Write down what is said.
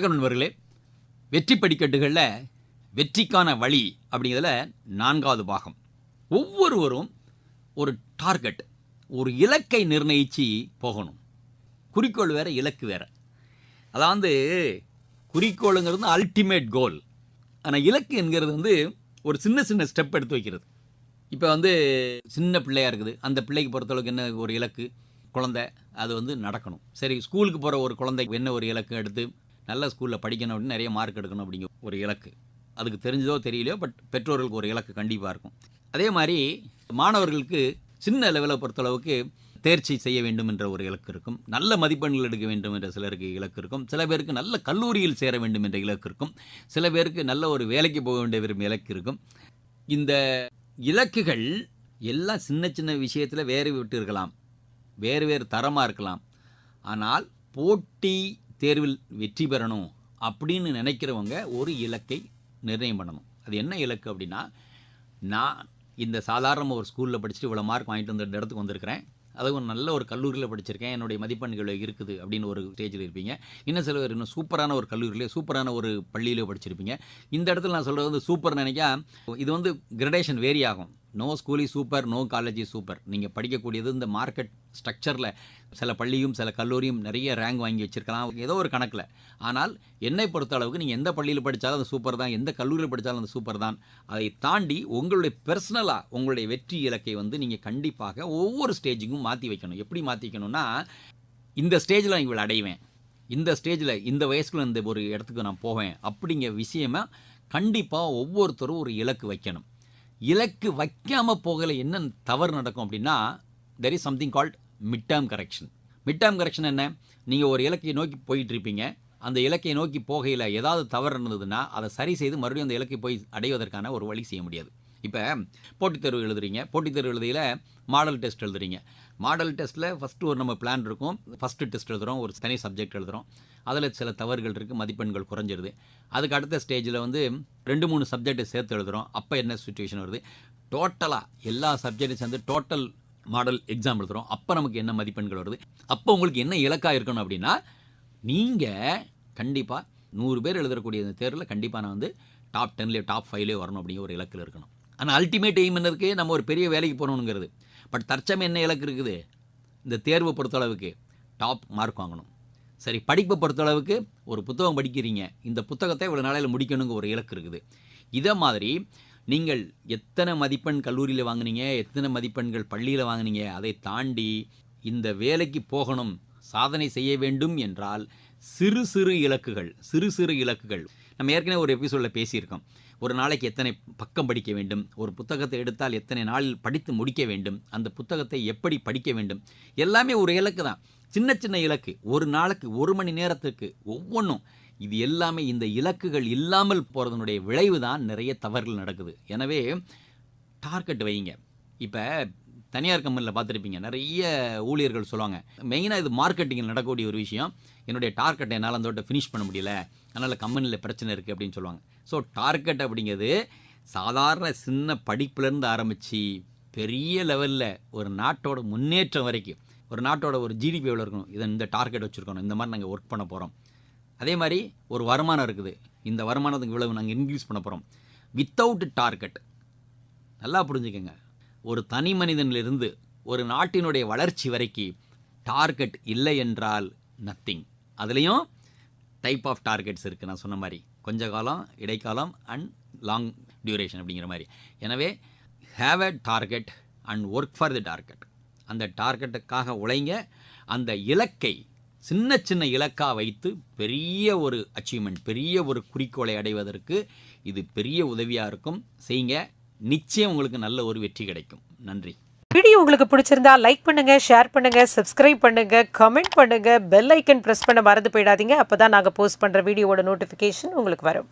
வணக்கம் நண்பர்களே. வெற்றி படிக்கட்டுகளில் வெற்றிக்கான வழி அப்படிங்கிறதுல 4வது பாகம். ஒவ்வொருவரும் ஒரு டார்கெட், ஒரு இலக்கை நிர்ணயித்து போகணும். குறிக்கோள் வேறு, இலக்கு வேறு. அதாவது குறிக்கோளுங்கிறது அல்டிமேட் கோல். ஆனால் இலக்கு என்கிறது ஒரு சின்ன சின்ன ஸ்டெப் எடுத்து வைக்கிறது. இப்போ சின்ன பிள்ளையாக இருக்குது, அந்த பிள்ளைக்கு பொறுத்தளவுக்கு என்ன ஒரு இலக்கு? குழந்தை அது நடக்கணும். சரி, ஸ்கூலுக்கு போகிற ஒரு குழந்தைக்கு என்ன ஒரு இலக்கு? எடுத்து நல்ல ஸ்கூலில் படிக்கணும் அப்படின்னு நிறைய மார்க் எடுக்கணும் அப்படிங்கிற ஒரு இலக்கு. அதுக்கு தெரிஞ்சதோ தெரியலையோ, பட் பெற்றோர்களுக்கு ஒரு இலக்கு கண்டிப்பாக இருக்கும். அதே மாதிரி மாணவர்களுக்கு சின்ன லெவலை பொறுத்தளவுக்கு தேர்ச்சி செய்ய வேண்டும் என்ற ஒரு இலக்கு இருக்கும். நல்ல மதிப்பெண்கள் எடுக்க வேண்டும் என்ற சிலருக்கு இலக்கு இருக்கும். சில பேருக்கு நல்ல கல்லூரியில் சேர வேண்டும் என்ற இலக்கு இருக்கும். சில பேருக்கு நல்ல ஒரு வேலைக்கு போக வேண்டிய விரும்பும் இலக்கு இருக்கும். இந்த இலக்குகள் எல்லாம் சின்ன சின்ன விஷயத்தில் வேறு விட்டு இருக்கலாம், வேறு வேறு தரமாக இருக்கலாம். ஆனால் போட்டி தேர்வில் வெற்றி பெறணும் அப்படின்னு நினைக்கிறவங்க ஒரு இலக்கை நிர்ணயம் பண்ணணும். அது என்ன இலக்கு அப்படின்னா, நான் இந்த சாதாரண ஒரு ஸ்கூலில் படிச்சுட்டு இவ்வளோ மார்க் வாங்கிட்டு வந்த இடத்துக்கு வந்திருக்கிறேன், அதுவும் நல்ல ஒரு கல்லூரியில் படிச்சிருக்கேன், என்னுடைய மதிப்பெண்கள் இருக்குது அப்படின்னு ஒரு ஸ்டேஜில் இருப்பீங்க. இன்னும் சில பேர் இன்னும் சூப்பரான ஒரு கல்லூரியிலே சூப்பரான ஒரு பள்ளியிலே படிச்சிருப்பீங்க. இந்த இடத்துல நான் சொல்கிறது சூப்பர் நினைக்கா, இது கிரடேஷன் வேரி ஆகும். No school is super, no college is super. நீங்கள் படிக்கக்கூடியது இந்த மார்க்கெட் ஸ்ட்ரக்சரில் சில பள்ளியும் சில கல்லூரியும் நிறைய ரேங்க் வாங்கி வச்சுருக்கலாம், ஏதோ ஒரு கணக்கில். ஆனால் என்னை பொறுத்த அளவுக்கு நீங்கள் எந்த பள்ளியில் படித்தாலும் அது சூப்பர் தான், எந்த கல்லூரியில் படித்தாலும் அது சூப்பர் தான். அதை தாண்டி உங்களுடைய பர்சனலாக உங்களுடைய வெற்றி இலக்கை நீங்கள் கண்டிப்பாக ஒவ்வொரு ஸ்டேஜுக்கும் மாற்றி வைக்கணும். எப்படி மாற்றி வைக்கணும்னா, இந்த ஸ்டேஜில் நான் இவ்வளோ அடைவேன், இந்த ஸ்டேஜில் இந்த வயசுக்குள்ள இந்த ஒரு இடத்துக்கு நான் போவேன் அப்படிங்கிற விஷயமா கண்டிப்பாக ஒவ்வொருத்தரும் ஒரு இலக்கு வைக்கணும். இலக்கு வைக்காமல் போகலை என்ன தவறு நடக்கும் அப்படின்னா, there is something called mid term correction. Mid term correction என்ன? நீங்கள் ஒரு இலக்கையை நோக்கி போயிட்டுருப்பீங்க, அந்த இலக்கையை நோக்கி போகையில் ஏதாவது தவறு இருந்ததுன்னா அதை சரி செய்து மறுபடியும் அந்த இலக்கை போய் அடைவதற்கான ஒரு வழி செய்ய முடியாது. இப்போ போட்டித் தேர்வு எழுதுறீங்க, போட்டித் தேர்வு எழுதியில் மாடல் டெஸ்ட் எழுதுறீங்க. மாடல் டெஸ்ட்டில் ஃபஸ்ட்டு ஒரு நம்ம பிளான் இருக்கும். ஃபஸ்ட்டு டெஸ்ட் எழுதுகிறோம், ஒரு தனி சப்ஜெக்ட் எழுதுகிறோம், அதில் சில தவறுகள் இருக்குது, மதிப்பெண்கள் குறைஞ்சிருது. அதுக்கு அடுத்த ஸ்டேஜில் 2-3 சப்ஜெக்டை சேர்த்து எழுதுகிறோம். அப்போ என்ன சுச்சுவேஷன் வருது? டோட்டலாக எல்லா சப்ஜெக்டும் சேர்ந்து டோட்டல் மாடல் எக்ஸாம் எழுதுகிறோம். அப்போ நமக்கு என்ன மதிப்பெண்கள் வருது? அப்போ உங்களுக்கு என்ன இலக்காக இருக்கணும் அப்படின்னா, நீங்கள் கண்டிப்பாக 100 பேர் எழுதக்கூடிய இந்த தேர்வில் கண்டிப்பாக நான் டாப் 10 டாப் 5 வரணும் அப்படிங்கிற ஒரு இலக்கில் இருக்கணும். ஆனால் அல்டிமேட் எய்ம் என்ன இருக்குது? நம்ம ஒரு பெரிய வேலைக்கு போகணுங்கிறது. பட் தற்சமயம் என்ன இலக்கு இருக்குது? இந்த தேர்வை பொறுத்தளவுக்கு டாப் மார்க் வாங்கணும். சரி, படிப்பை பொறுத்தளவுக்கு ஒரு புத்தகம் படிக்கிறீங்க, இந்த புத்தகத்தை இவ்வளோ நாளையில் முடிக்கணுங்கிற ஒரு இலக்கு இருக்குது. இதை மாதிரி நீங்கள் எத்தனை மதிப்பெண் கல்லூரியில் வாங்கினீங்க, எத்தனை மதிப்பெண்கள் பள்ளியில் வாங்கினீங்க, அதை தாண்டி இந்த வேலைக்கு போகணும், சாதனை செய்ய வேண்டும் என்றால் சிறு சிறு இலக்குகள். நம்ம ஏற்கனவே ஒரு எபிசோடில் பேசியிருக்கோம். ஒரு நாளைக்கு எத்தனை பக்கம் படிக்க வேண்டும், ஒரு புத்தகத்தை எடுத்தால் எத்தனை நாளில் படித்து முடிக்க வேண்டும், அந்த புத்தகத்தை எப்படி படிக்க வேண்டும், எல்லாமே ஒரு இலக்கு தான். சின்ன சின்ன இலக்கு, ஒரு நாளைக்கு 1 மணி நேரத்துக்கு ஒவ்வொன்றும். இது எல்லாமே இந்த இலக்குகள் இல்லாமல் போகிறதுனுடைய விளைவு தான் நிறைய தவறுகள் நடக்குது. எனவே டார்கெட் வைங்க. இப்போ தனியார் கம்பெனியில் பார்த்துருப்பீங்க, நிறைய ஊழியர்கள் சொல்லுவாங்க, மெயினாக இது மார்க்கெட்டிங்கில் நடக்கக்கூடிய ஒரு விஷயம், என்னுடைய டார்கெட்டை என்னால் அந்த ஃபினிஷ் பண்ண முடியல, அதனால் கம்பெனியில் பிரச்சனை இருக்குது அப்படின்னு சொல்லுவாங்க. ஸோ டார்கெட் அப்படிங்கிறது சாதாரண சின்ன படிப்புலேருந்து ஆரம்பித்து பெரிய லெவலில் ஒரு நாட்டோட முன்னேற்றம் வரைக்கும், ஒரு நாட்டோட ஒரு ஜிடிபி எவ்வளோ இருக்கணும், இதை இந்த டார்கெட் வச்சுருக்கணும், இந்த மாதிரி நாங்கள் ஒர்க் பண்ண போகிறோம். அதே மாதிரி ஒரு வருமானம் இருக்குது, இந்த வருமானத்துக்கு இவ்வளவு நாங்கள் இன்க்ரீஸ் பண்ண போகிறோம். வித்தவுட் டார்கெட், நல்லா புரிஞ்சுக்கோங்க, ஒரு தனி மனிதனிலிருந்து ஒரு நாட்டினுடைய வளர்ச்சி வரைக்கும் டார்கெட் இல்லை என்றால் நத்திங். அதுலேயும் டைப் ஆஃப் டார்கெட்ஸ் இருக்குது. நான் சொன்ன மாதிரி கொஞ்ச காலம், இடைக்காலம் அண்ட் லாங் டியூரேஷன் அப்படிங்கிற மாதிரி. எனவே have a target and work for the target. அந்த டார்கெட்டுக்காக உழைங்க. அந்த இலக்கை சின்ன சின்ன இலக்காக வைத்து பெரிய ஒரு அச்சீவ்மெண்ட், பெரிய ஒரு குறிக்கோளை அடைவதற்கு இது பெரிய உதவியாக இருக்கும். செய்யுங்க, நிச்சயம் உங்களுக்கு நல்ல ஒரு வெற்றி கிடைக்கும். நன்றி. வீடியோ உங்களுக்கு பிடிச்சிருந்தா லைக் பண்ணுங்க, ஷேர் பண்ணுங்க, சப்ஸ்கிரைப் பண்ணுங்க, கமெண்ட் பண்ணுங்க, பெல் ஐக்கன் பிரஸ் பண்ண மறந்து போயிடாதீங்க. அப்பதான் நாங்க போஸ்ட் பண்ற வீடியோவோட நோட்டிஃபிகேஷன் உங்களுக்கு வரும்.